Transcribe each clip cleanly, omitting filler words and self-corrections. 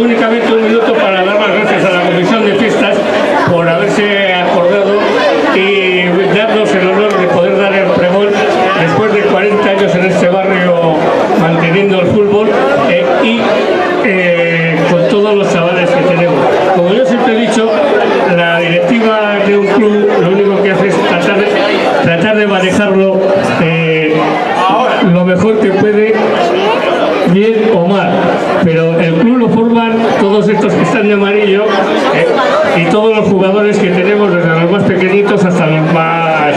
Únicamente un minuto para dar las gracias a la Comisión de Fiestas por haberse acordado y darnos el honor de poder dar el pregón después de 40 años en este barrio manteniendo el fútbol y con todos los chavales que tenemos. Como yo siempre he dicho, la directiva de un club lo único que hace es tratar de manejarlo lo mejor que puede, bien o mal, pero el club lo forman todos estos que están de amarillo y todos los jugadores que tenemos, desde los más pequeñitos hasta los más...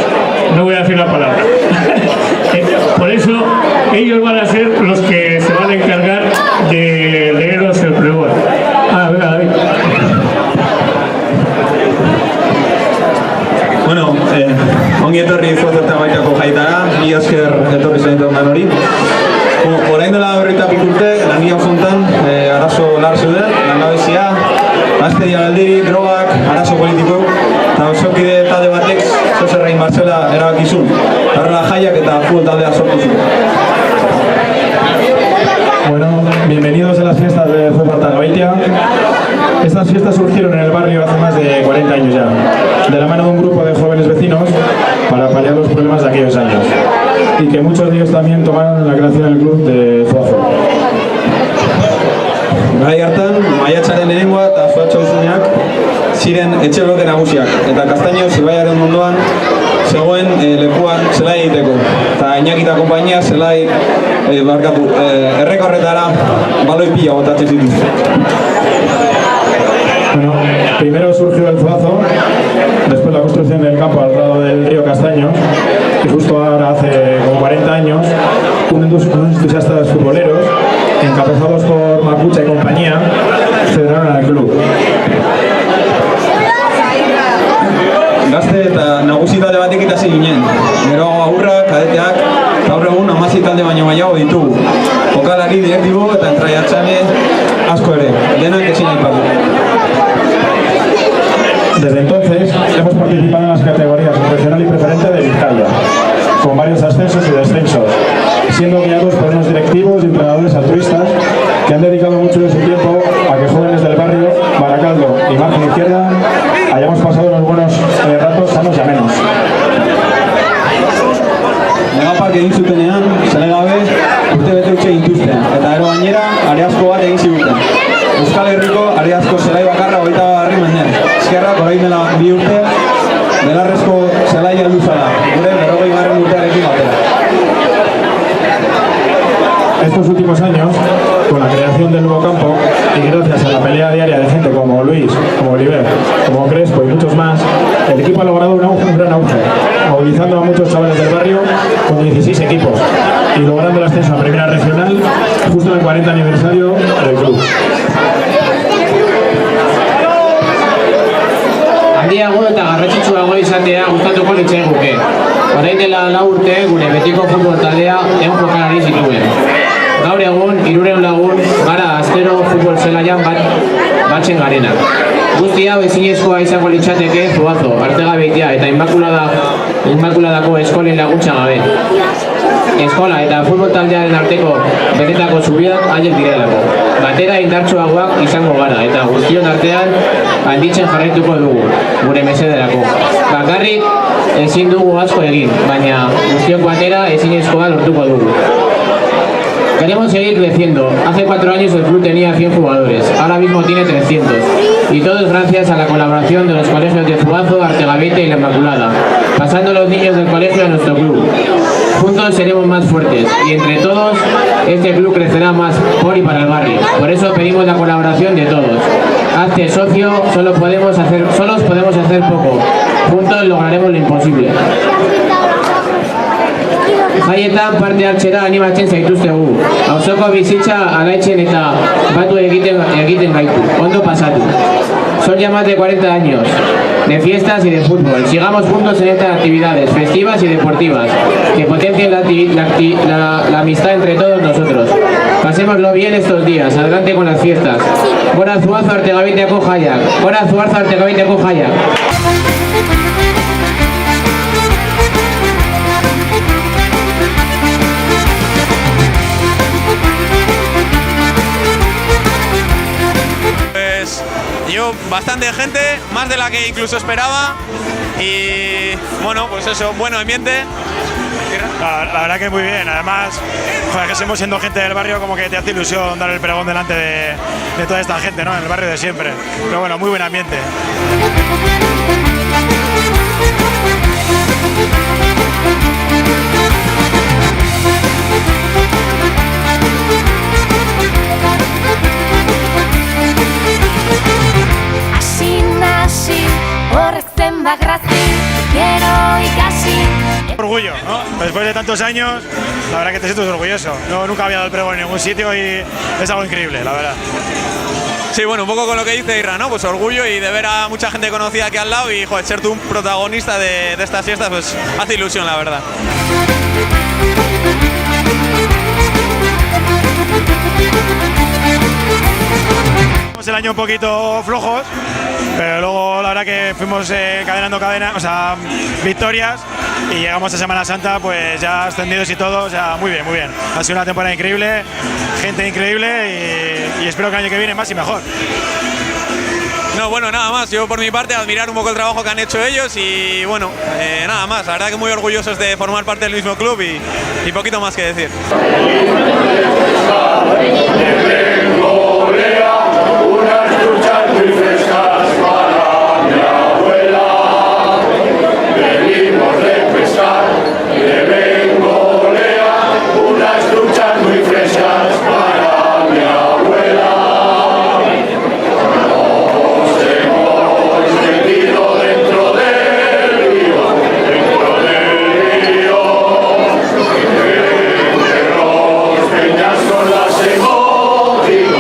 no voy a decir la palabra. Por eso ellos van a ser los que se van a encargar de leeros el pregón. Venga, David. Bueno, ongi etorri Zuazerta baitako jaitara, mi esker etorri zaintzen hori. Orain dela berrita urte, langia osuntan, arazo lar zeuden, langabezia, gazte dialaldiri, drogak, arazo politiko, eta osokide talde batek Zozerrain Martzela erabakizun, horrela jaiak eta futbol taldea sortu zuen. Bueno, bienvenidos a las fiestas de Zuazerta Gabeitia. Estas fiestas surgieron en el barrio hace más de 40 años ya, de la mano de un grupo de jóvenes vecinos para paliar los problemas de aquellos años, y que muchos de ellos también tomaron la creación del club de Zuazo. Garai hartan, maiatzaren lehenengoa eta Zuatxo usuneak ziren etxe bloke nagusiak, eta Castaños ibaiaren ondoan zegoen lekuan zelai egiteko, eta Iñaki eta konpainia zelai errekorretara baloi pila botatzen zituzten. Bueno, primero surgió el Zuazo, después la construcción del campo al lado del río Castaños, y justo ahora, hace como 40 años, unos entusiastas futboleros, encabezados por Macucha y compañía, federaron al club. Gazte eta nagusi talde batek ikasi ginen, gero aurrak, kadeteak, eta gaur egun 16 talde baino gehiago ditugu. Jokalari, direktibo eta entraiatzaile asko ere, denak ezin aipatu. Desde entonces hemos participado en las categorías profesional y preferente de Vizcaya, con varios ascensos y descensos, siendo guiados por unos directivos y entrenadores altruistas que han dedicado mucho de su tiempo a que jóvenes del barrio, Baracaldo y margen izquierda hayamos pasado unos buenos ratos sanos y amenos. Legapak egin zutenean, zele gabe, urte bete utxe gintuzten, eta ero gainera, are asko bat egin ziguten. Euskal Herriko are asko zelai bakarra 20. mendean. Eskerrak orain dela 2 urte, belarrezko zelai heldu zara, gure 40. urtearekin batera. Estos últimos años, con la creación del nuevo campo y gracias a la pelea diaria de gente como Luis, como Oliver, como Crespo y muchos más, el equipo ha logrado un gran auge, movilizando a muchos chavales del barrio con 16 equipos y logrando el ascenso a Primera Regional justo en el 40 aniversario del club. Handiago eta garrantzitsuago izatea gustatuko litzaiguke. Orain dela 4 urte gure betiko futbol taldea 100 jokalari zituen. Gaur egun 300 lagun gara astero futbol zelaian batzen garenak. Guzti hau ezinezkoa izango litzateke Zuazo, Artegabeitia eta Inmakuladako eskolen laguntza gabe. Eskola eta futbol taldearen arteko benetako zubiak haiek direlako. Batera indartsuagoak izango gara eta guztion artean handitzen jarraituko dugu, gure mesederako. Bakarrik ezin dugu asko egin, baina guztiok batera ezinezkoa lortuko dugu. Queremos seguir creciendo. Hace 4 años el club tenía 100 jugadores, ahora mismo tiene 300. Y todo es gracias a la colaboración de los colegios de Zuazo, Artegavite y La Inmaculada, pasando los niños del colegio a nuestro club. Juntos seremos más fuertes y entre todos este club crecerá más por y para el barrio. Por eso pedimos la colaboración de todos. Hazte socio, solos podemos hacer poco. Juntos lograremos lo imposible. Jaietan parte hartzera animatzen zaituztegu. Auzoko bizitza alaitzen eta batu egiten gaitu. Ondo pasatu. Son ya más de 40 años de fiestas y de fútbol. Sigamos juntos en estas actividades festivas y deportivas que potencien la amistad entre todos nosotros. Pasémoslo bien estos días. Adelante con las fiestas. Gora Zuazo Artegaviteko jaiak. Gora Zuazo Artegaviteko jaiak. Yo bastante gente, más de la que incluso esperaba y bueno, pues eso, buen ambiente. La verdad que muy bien, además, joder, que seguimos siendo gente del barrio, como que te hace ilusión dar el pregón delante de toda esta gente, ¿no? En el barrio de siempre, pero bueno, muy buen ambiente. Orgullo, ¿no? Después de tantos años, la verdad que te sientes orgulloso. No, nunca había dado el pregón en ningún sitio y es algo increíble, la verdad. Sí, bueno, un poco con lo que dice Irra, ¿no? Pues orgullo y de ver a mucha gente conocida aquí al lado y, joder, ser tú un protagonista de estas fiestas, pues hace ilusión, la verdad. El año un poquito flojos, pero luego la verdad que fuimos encadenando victorias y llegamos a Semana Santa pues ya ascendidos y todo, o sea, muy bien, muy bien. Ha sido una temporada increíble, gente increíble y espero que el año que viene más y mejor. No, bueno, nada más, yo por mi parte admirar un poco el trabajo que han hecho ellos y bueno, nada más, la verdad que muy orgullosos de formar parte del mismo club y poquito más que decir. Con las emociones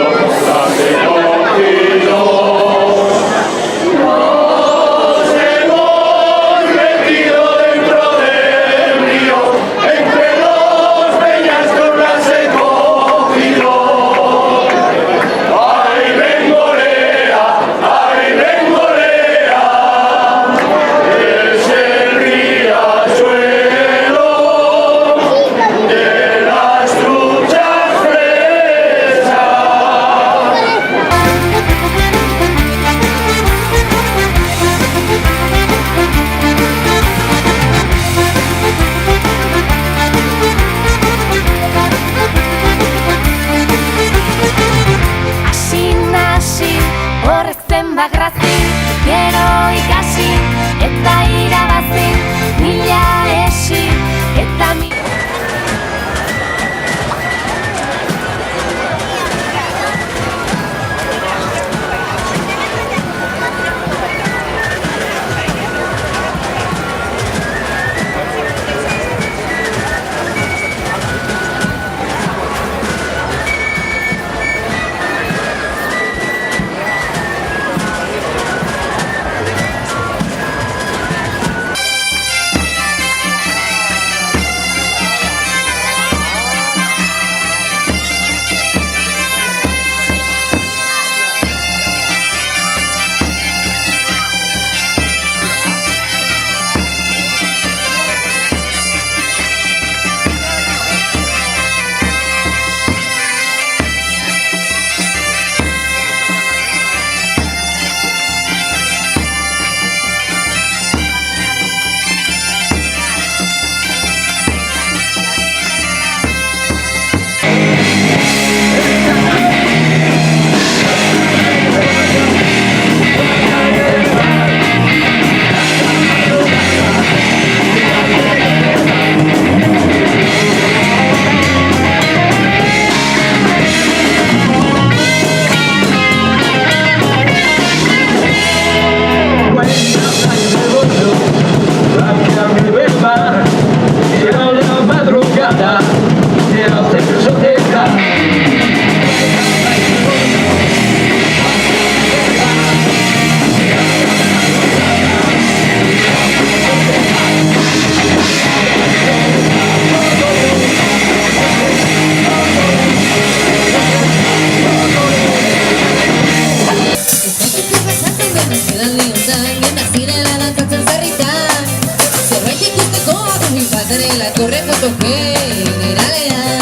da, zero sempre sotetta. La torre generalean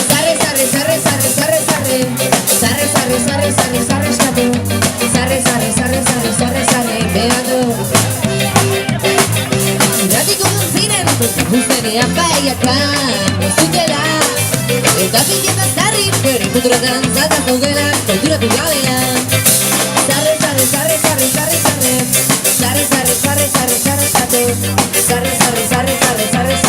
sarre sarre sarre sarre sarre sarre sarre sarre sarre sarre sarre sarre sarre sarre sarre sarre sarre sarre beado irati como siren gustaría paiaka sutela eta pidiendo sarri pero putra danza fogela cultura tu galera sarre sarre sarre sarre sarre sarre sarre sarre sarre sarre sarre sarre sarre sarre sarre sarre sarre